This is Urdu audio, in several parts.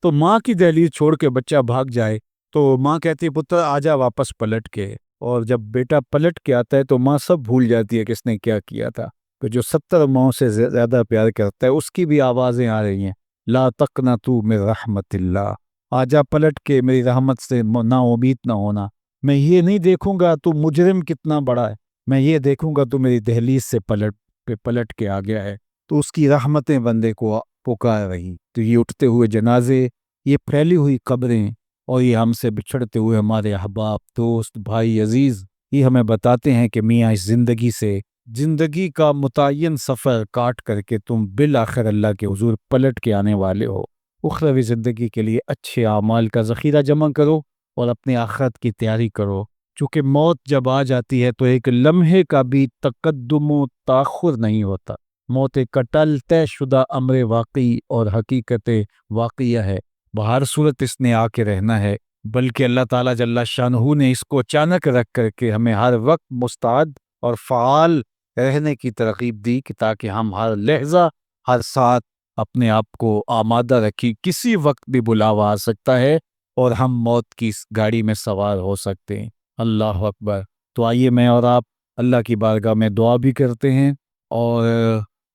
تو ماں کی دہلیز چھوڑ کے بچہ بھاگ جائے تو ماں کہتی ہے پتر آجا واپس پلٹ کے، اور جب بیٹا پلٹ کے آتا ہے تو ماں سب بھول جاتی ہے کہ اس نے کیا کیا تھا۔ کہ جو 70 ماؤں سے زیادہ پیار کرتا ہے اس کی بھی آوازیں آ رہی ہیں، لا تقنطوا من رحمت اللہ، آجا پلٹ کے میری رحمت سے نا امید نہ ہونا۔ میں یہ نہیں دیکھوں گا تو مجرم کتنا بڑا ہے، میں یہ دیکھوں گا تو میری دہلیز سے پلٹ کے آ گیا ہے۔ تو اس کی رحمتیں بندے کو پکار رہی۔ تو یہ اٹھتے ہوئے جنازے، یہ پھیلی ہوئی قبریں، اور یہ ہم سے بچھڑتے ہوئے ہمارے احباب، دوست، بھائی عزیز، یہ ہمیں بتاتے ہیں کہ میاں اس زندگی کا متعین سفر کاٹ کر کے تم بالآخر اللہ کے حضور پلٹ کے آنے والے ہو۔ اخروی زندگی کے لیے اچھے اعمال کا ذخیرہ جمع کرو اور اپنے آخرت کی تیاری کرو، چونکہ موت جب آ جاتی ہے تو ایک لمحے کا بھی تقدم و تاخر نہیں ہوتا۔ موت ایک کٹل طے شدہ امر واقعی اور حقیقت واقعہ ہے، بہر صورت اس نے آ کے رہنا ہے، بلکہ اللہ تعالیٰ جل شانہ نے اس کو اچانک رکھ کر کے ہمیں ہر وقت مستعد اور فعال رہنے کی ترغیب دی کہ تاکہ ہم ہر لحظہ ہر ساتھ اپنے آپ کو آمادہ رکھی، کسی وقت بھی بلاوا آ سکتا ہے اور ہم موت کی اس گاڑی میں سوار ہو سکتے ہیں۔ اللہ اکبر۔ تو آئیے میں اور آپ اللہ کی بارگاہ میں دعا بھی کرتے ہیں اور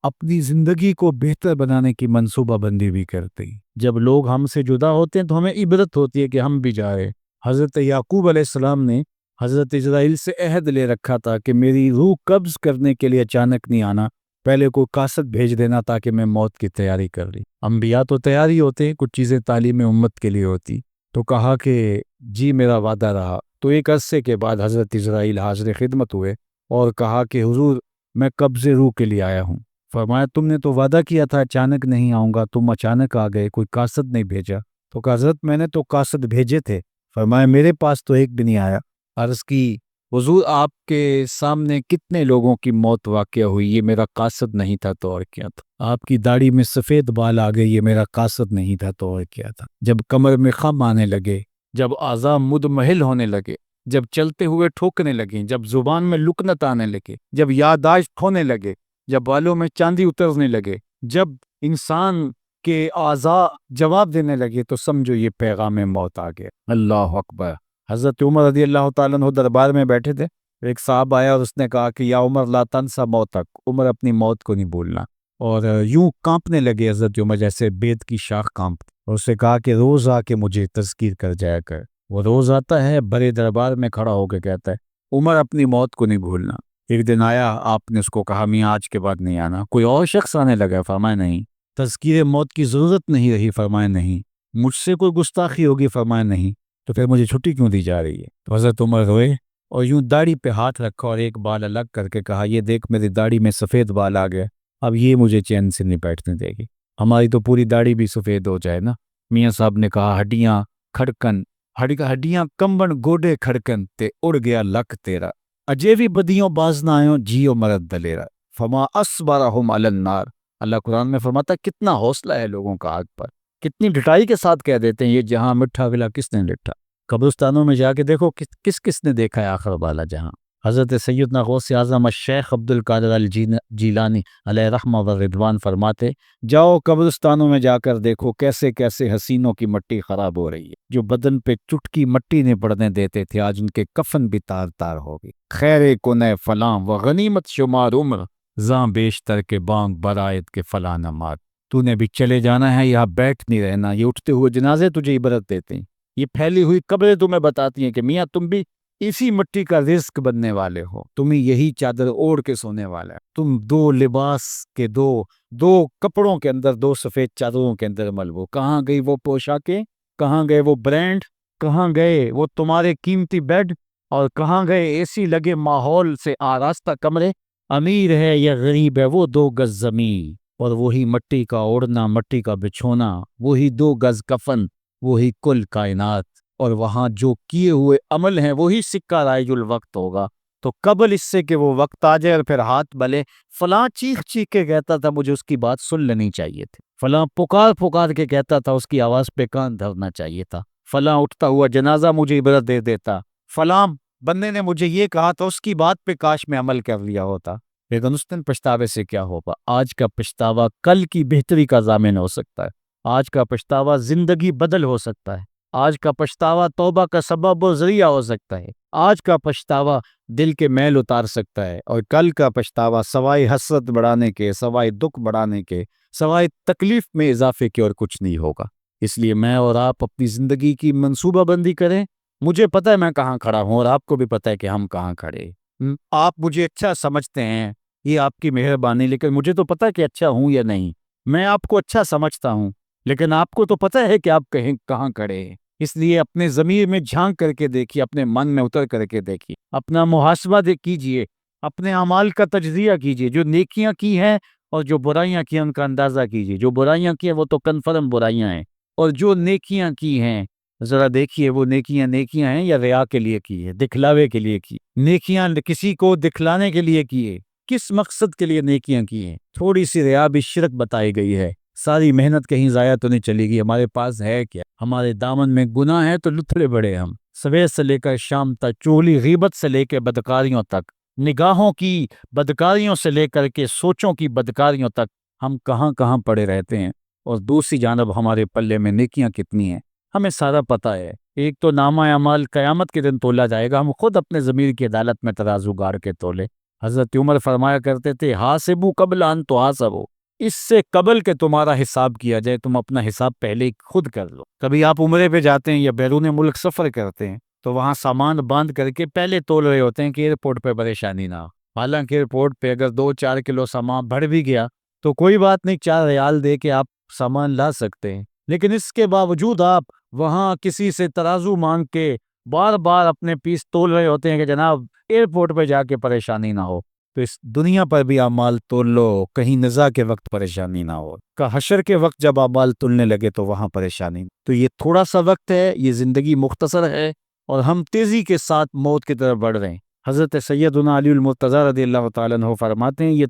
اپنی زندگی کو بہتر بنانے کی منصوبہ بندی بھی کرتے ہیں۔ جب لوگ ہم سے جدا ہوتے ہیں تو ہمیں عبرت ہوتی ہے کہ ہم بھی جا رہے۔ حضرت یعقوب علیہ السلام نے حضرت اسرائیل سے عہد لے رکھا تھا کہ میری روح قبض کرنے کے لیے اچانک نہیں آنا، پہلے کوئی قاصد بھیج دینا تاکہ میں موت کی تیاری کر لی۔ انبیاء تو تیاری ہوتے ہیں، کچھ چیزیں تعلیم امت کے لیے ہوتی۔ تو کہا کہ جی میرا وعدہ رہا۔ تو ایک عرصے کے بعد حضرت اسرائیل حاضر خدمت ہوئے اور کہا کہ حضور میں قبض روح کے لیے آیا ہوں۔ فرمایا تم نے تو وعدہ کیا تھا اچانک نہیں آؤں گا، تم اچانک آ گئے، کوئی قاصد نہیں بھیجا۔ تو کہا حضرت میں نے تو قاصد بھیجے تھے۔ فرمایا میرے پاس تو ایک بھی نہیں آیا۔ عرض کی حضور آپ کے سامنے کتنے لوگوں کی موت واقع ہوئی، یہ میرا قاصد نہیں تھا تو اور کیا تھا۔ آپ کی داڑھی میں سفید بال آ گئے، یہ میرا قاصد نہیں تھا تو اور کیا تھا۔ جب کمر میں خم آنے لگے، جب اعضاء مدمحل ہونے لگے، جب چلتے ہوئے ٹھوکنے لگیں، جب زبان میں لکنت آنے لگے، جب یادداشت کھونے لگے، جب بالوں میں چاندی اترنے لگے، جب انسان کے اعضاء جواب دینے لگے، تو سمجھو یہ پیغام موت آ گیا۔ اللہ اکبر۔ حضرت عمر رضی اللہ تعالیٰ عنہ دربار میں بیٹھے تھے، ایک صاحب آیا اور اس نے کہا کہ یا عمر لا تنسا موتک، عمر اپنی موت کو نہیں بھولنا۔ اور یوں کانپنے لگے حضرت عمر جیسے بید کی شاخ کانپتی، اور اس سے کہا کہ روز آ کے مجھے تذکیر کر جایا کر۔ وہ روز آتا ہے، بڑے دربار میں کھڑا ہو کے کہتا ہے عمر اپنی موت کو نہیں بھولنا۔ ایک دن آیا، آپ نے اس کو کہا میاں آج کے بعد نہیں آنا۔ کوئی اور شخص آنے لگا، فرمایا نہیں۔ تذکیر موت کی ضرورت نہیں رہی، فرمایا نہیں۔ مجھ سے کوئی گستاخی ہوگی، فرمایا نہیں۔ تو پھر مجھے چھٹی کیوں دی جا رہی ہے؟ تو حضرت عمر روئے اور یوں داڑھی پہ ہاتھ رکھا اور ایک بال الگ کر کے کہا یہ دیکھ میری داڑھی میں سفید بال آ گئے، اب یہ مجھے چین سے نہیں بیٹھنے دے گی۔ ہماری تو پوری داڑھی بھی سفید ہو جائے نا۔ میاں صاحب نے کہا ہڈیاں کھڑکن، ہڈیاں کمبن گوڈے کھڑکن تے اڑ گیا لک تیرا، اجے بھی بدیوں باز نہ آئیں جیو مرد دلیرا، فما اصبرہم علی النار۔ اللہ قرآن میں فرماتا ہے کتنا حوصلہ ہے لوگوں کا آگ پر، کتنی ڈٹائی کے ساتھ کہہ دیتے ہیں یہ جہاں مٹھا ولا کس نے لٹھا۔ قبرستانوں میں جا کے دیکھو کس نے دیکھا ہے آخر والا جہاں۔ حضرت سیدنا غوث اعظم الشیخ عبد القادر الجیلانی علیہ رحمہ و رضوان فرماتے جاؤ قبرستانوں میں جا کر دیکھو کیسے کیسے حسینوں کی مٹی خراب ہو رہی ہے، جو بدن پہ چٹکی مٹی نہیں پڑنے دیتے تھے آج ان کے کفن بھی تار تار ہو گئی۔ خیر کنے فلاں و غنیمت شمار عمر، زاں بیشتر کے بانگ برائت کے فلاں نمار۔ تو نے بھی چلے جانا ہے، یہاں بیٹھ نہیں رہنا۔ یہ اٹھتے ہوئے جنازے تجھے عبرت دیتے ہیں، یہ پھیلی ہوئی قبریں تمہیں بتاتی ہیں کہ میاں تم بھی اسی مٹی کا رزق بننے والے ہو، تم ہی یہی چادر اوڑھ کے سونے والا ہے۔ تم دو لباس کے دو کپڑوں کے اندر، دو سفید چادروں کے اندر ملبو۔ کہاں گئی وہ پوشاکیں، کہاں گئے وہ برانڈ، کہاں گئے وہ تمہارے قیمتی بیڈ، اور کہاں گئے اے سی لگے ماحول سے آراستہ کمرے۔ امیر ہے یا غریب ہے وہ 2 گز زمین، اور وہی مٹی کا اوڑھنا، مٹی کا بچھونا، وہی 2 گز کفن، وہی کل کائنات، اور وہاں جو کیے ہوئے عمل ہیں وہی سکہ رائج الوقت ہوگا۔ تو قبل اس سے کہ وہ وقت آ جائے اور پھر ہاتھ بلے، فلاں چیخ چیخ کے کہتا تھا مجھے اس کی بات سن لینی چاہیے تھی، فلاں پکار کے کہتا تھا اس کی آواز پہ کان دھرنا چاہیے تھا، فلاں اٹھتا ہوا جنازہ مجھے عبرت دے دیتا، فلاں بندے نے مجھے یہ کہا تھا اس کی بات پہ کاش میں عمل کر لیا ہوتا۔ لیکن اس دن پچھتاوے سے کیا ہوگا؟ آج کا پچھتاوا کل کی بہتری کا ضامن ہو سکتا ہے۔ آج کا پچھتاوا زندگی بدل ہو سکتا ہے، آج کا پچھتاوا توبہ کا سبب و ذریعہ ہو سکتا ہے، آج کا پچھتاوا دل کے میل اتار سکتا ہے، اور کل کا پچھتاوا سوائے حسرت بڑھانے کے، سوائے دکھ بڑھانے کے، سوائے تکلیف میں اضافے کے اور کچھ نہیں ہوگا۔ اس لیے میں اور آپ اپنی زندگی کی منصوبہ بندی کریں۔ مجھے پتہ ہے میں کہاں کھڑا ہوں، اور آپ کو بھی پتہ ہے کہ ہم کہاں کھڑے ہیں۔ آپ مجھے اچھا سمجھتے ہیں، یہ آپ کی مہربانی، لیکن مجھے تو پتہ ہے کہ اچھا ہوں یا نہیں۔ میں آپ کو اچھا سمجھتا ہوں، لیکن آپ کو تو پتہ ہے کہ آپ کہاں کھڑے ہیں۔ اس لیے اپنے ضمیر میں جھانک کر کے دیکھیے، اپنے من میں اتر کر کے دیکھیے، اپنا محاسبہ کیجئے، اپنے اعمال کا تجزیہ کیجئے، جو نیکیاں کی ہیں اور جو برائیاں کی ہیں ان کا اندازہ کیجئے۔ جو برائیاں کی ہیں وہ تو کنفرم برائیاں ہیں، اور جو نیکیاں کی ہیں ذرا دیکھیے وہ نیکیاں ہیں یا ریا کے لیے کی ہے، دکھلاوے کے لیے کی؟ نیکیاں کسی کو دکھلانے کے لیے کی ہے؟ کس مقصد کے لیے نیکیاں کی ہیں؟ تھوڑی سی ریا بھی شرک بتائی گئی ہے۔ ساری محنت کہیں ضائع تو نہیں چلی گئی؟ ہمارے پاس ہے کیا؟ ہمارے دامن میں گناہ ہے تو لتھڑے بڑے ہم، صبح سے لے کر شام تک، چغلی غیبت سے لے کے بدکاریوں تک، نگاہوں کی بدکاریوں سے لے کر کے سوچوں کی بدکاریوں تک ہم کہاں کہاں پڑے رہتے ہیں، اور دوسری جانب ہمارے پلے میں نیکیاں کتنی ہیں ہمیں سارا پتہ ہے۔ ایک تو نامہ اعمال قیامت کے دن تولا جائے گا، ہم خود اپنے ضمیر کی عدالت میں ترازو گاڑ کے تولے۔ حضرت عمر فرمایا کرتے تھے، حاسبو قبل ان تحاسبو، اس سے قبل کہ تمہارا حساب کیا جائے تم اپنا حساب پہلے ہی خود کر لو۔ کبھی آپ عمرے پہ جاتے ہیں یا بیرون ملک سفر کرتے ہیں تو وہاں سامان باندھ کر کے پہلے تول رہے ہوتے ہیں کہ ایئرپورٹ پہ پریشانی نہ ہو۔ حالانکہ ایئرپورٹ پہ اگر 2-4 کلو سامان بڑھ بھی گیا تو کوئی بات نہیں، 4 ریال دے کے آپ سامان لا سکتے ہیں، لیکن اس کے باوجود آپ وہاں کسی سے ترازو مانگ کے بار بار اپنے پیس تول رہے ہوتے ہیں کہ جناب ایئرپورٹ پہ جا کے پریشانی نہ ہو۔ تو اس دنیا پر بھی اعمال تول لو، کہیں نزاع کے وقت پریشانی نہ ہو، کہ حشر کے وقت جب اعمال تلنے لگے تو وہاں پریشانی۔ تو یہ تھوڑا سا وقت ہے، یہ زندگی مختصر ہے، اور ہم تیزی کے ساتھ موت کی طرف بڑھ رہے ہیں۔ حضرت سیدنا علی المرتضیٰ رضی اللہ تعالیٰ عنہ فرماتے ہیں، یہ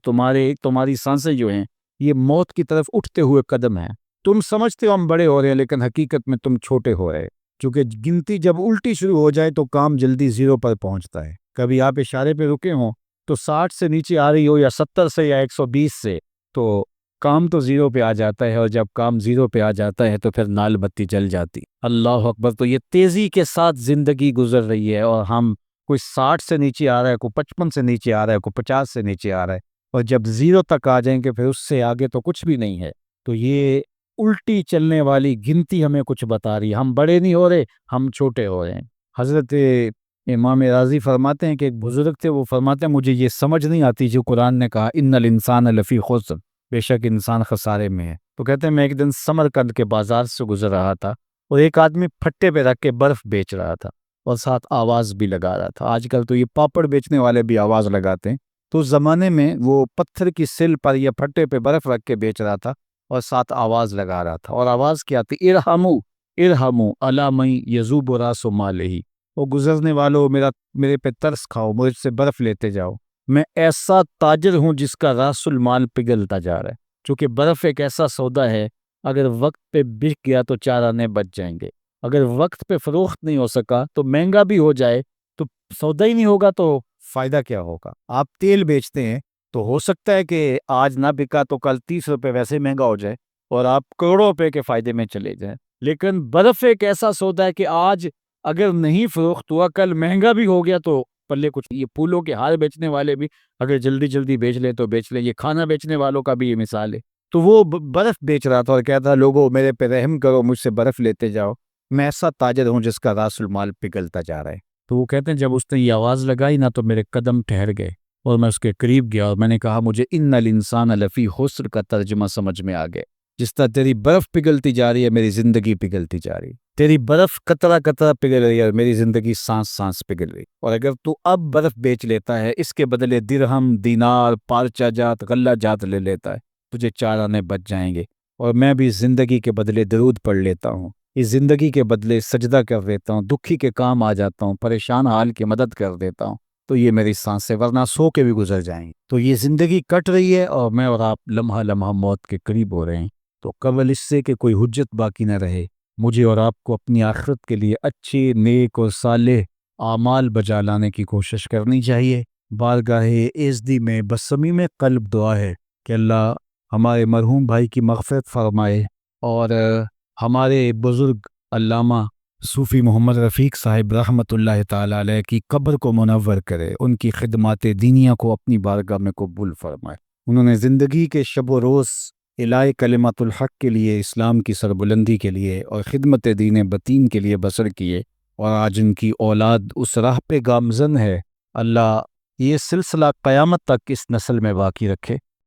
تمہاری سانسیں جو ہیں یہ موت کی طرف اٹھتے ہوئے قدم ہیں۔ تم سمجھتے ہو ہم بڑے ہو رہے ہیں، لیکن حقیقت میں تم چھوٹے ہو رہے، چونکہ گنتی جب الٹی شروع ہو جائے تو کام جلدی 0 پر پہنچتا ہے۔ کبھی آپ اشارے پہ رکے ہوں تو 60 سے نیچے آ رہی ہو یا 70 سے یا 120 سے، تو کام تو 0 پہ آ جاتا ہے، اور جب کام 0 پہ آ جاتا ہے تو پھر نال بتی جل جاتی۔ اللہ اکبر! تو یہ تیزی کے ساتھ زندگی گزر رہی ہے، اور ہم کوئی 60 سے نیچے آ رہا ہے، کوئی 55 سے نیچے آ رہا ہے، کوئی 50 سے نیچے آ رہا ہے، اور جب 0 تک آ جائیں گے پھر اس سے آگے تو کچھ بھی نہیں ہے۔ تو یہ الٹی چلنے والی گنتی ہمیں کچھ بتا رہی ہے، ہم بڑے نہیں ہو رہے، ہم چھوٹے ہو رہے ہیں۔ حضرت امام راضی فرماتے ہیں کہ ایک بزرگ تھے، وہ فرماتے ہیں مجھے یہ سمجھ نہیں آتی جو قرآن نے کہا ان الانسان لفی خسر، بے شک انسان خسارے میں ہے۔ تو کہتے ہیں میں ایک دن سمرقند کے بازار سے گزر رہا تھا، اور ایک آدمی پھٹے پہ رکھ کے برف بیچ رہا تھا، اور ساتھ آواز بھی لگا رہا تھا۔ آج کل تو یہ پاپڑ بیچنے والے بھی آواز لگاتے ہیں، تو اس زمانے میں وہ پتھر کی سل پر یا پھٹے پہ برف رکھ کے بیچ رہا تھا، اور ساتھ آواز لگا رہا تھا۔ اور آواز کیا تھی؟ ارحمو ارحمو الا من یذوب راس مالہ، وہ گزرنے والوں میرے پہ ترس کھاؤ، مجھ سے برف لیتے جاؤ، میں ایسا تاجر ہوں جس کا راس المال پگھلتا جا رہا ہے۔ چونکہ برف ایک ایسا سودا ہے، اگر وقت پہ بک گیا تو 4 آنے بچ جائیں گے، اگر وقت پہ فروخت نہیں ہو سکا تو مہنگا بھی ہو جائے تو سودا ہی نہیں ہوگا تو فائدہ کیا ہوگا؟ آپ تیل بیچتے ہیں تو ہو سکتا ہے کہ آج نہ بکا تو کل 30 روپے ویسے مہنگا ہو جائے اور آپ کروڑوں روپے کے فائدے میں چلے جائیں، لیکن برف ایک ایسا سودا ہے کہ آج اگر نہیں فروخت ہوا کل مہنگا بھی ہو گیا تو پلے کچھ۔ یہ پھولوں کے ہار بیچنے والے بھی اگر جلدی جلدی بیچ لے تو بیچ لے، یہ کھانا بیچنے والوں کا بھی یہ مثال ہے۔ تو وہ برف بیچ رہا تھا اور کہتا لوگوں میرے پہ رحم کرو، مجھ سے برف لیتے جاؤ، میں ایسا تاجر ہوں جس کا راس المال پگھلتا جا رہا ہے۔ تو وہ کہتے ہیں جب اس نے یہ آواز لگائی نا تو میرے قدم ٹھہر گئے، اور میں اس کے قریب گیا اور میں نے کہا مجھے ان الانسان لفی خسر کا ترجمہ سمجھ میں آ گیا۔ جس طرح تیری برف پگھلتی جا رہی ہے میری زندگی پگھلتی جا رہی ہے، تیری برف قطرہ قطرہ پگھل رہی ہے، میری زندگی سانس سانس پگھل رہی، اور اگر تو اب برف بیچ لیتا ہے اس کے بدلے درہم، دینار، پارچہ جات، غلہ جات لے لیتا ہے، تجھے 4 آنے بچ جائیں گے، اور میں بھی زندگی کے بدلے درود پڑھ لیتا ہوں، اس زندگی کے بدلے سجدہ کر دیتا ہوں، دکھی کے کام آ جاتا ہوں، پریشان حال کی مدد کر دیتا ہوں، تو یہ میری سانسیں ورنہ سو کے بھی گزر جائیں گی۔ تو یہ زندگی کٹ رہی ہے اور میں اور آپ لمحہ لمحہ موت کے قریب ہو رہے ہیں، تو قبل اس سے کہ کوئی حجت باقی نہ رہے، مجھے اور آپ کو اپنی آخرت کے لیے اچھے نیک اور صالح اعمال بجا لانے کی کوشش کرنی چاہیے۔ بارگاہ ایزدی میں بصمیم قلب دعا ہے کہ اللہ ہمارے مرحوم بھائی کی مغفرت فرمائے، اور ہمارے بزرگ علامہ صوفی محمد رفیق صاحب رحمۃ اللہ تعالی علیہ کی قبر کو منور کرے، ان کی خدمات دینیہ کو اپنی بارگاہ میں قبول فرمائے۔ انہوں نے زندگی کے شب و روز الہی کلمت الحق کے لیے، اسلام کی سربلندی کے لیے اور خدمت دین بتین کے لیے بسر کیے، اور آج ان کی اولاد اس راہ پہ گامزن ہے۔ اللہ یہ سلسلہ قیامت تک اس نسل میں باقی رکھے۔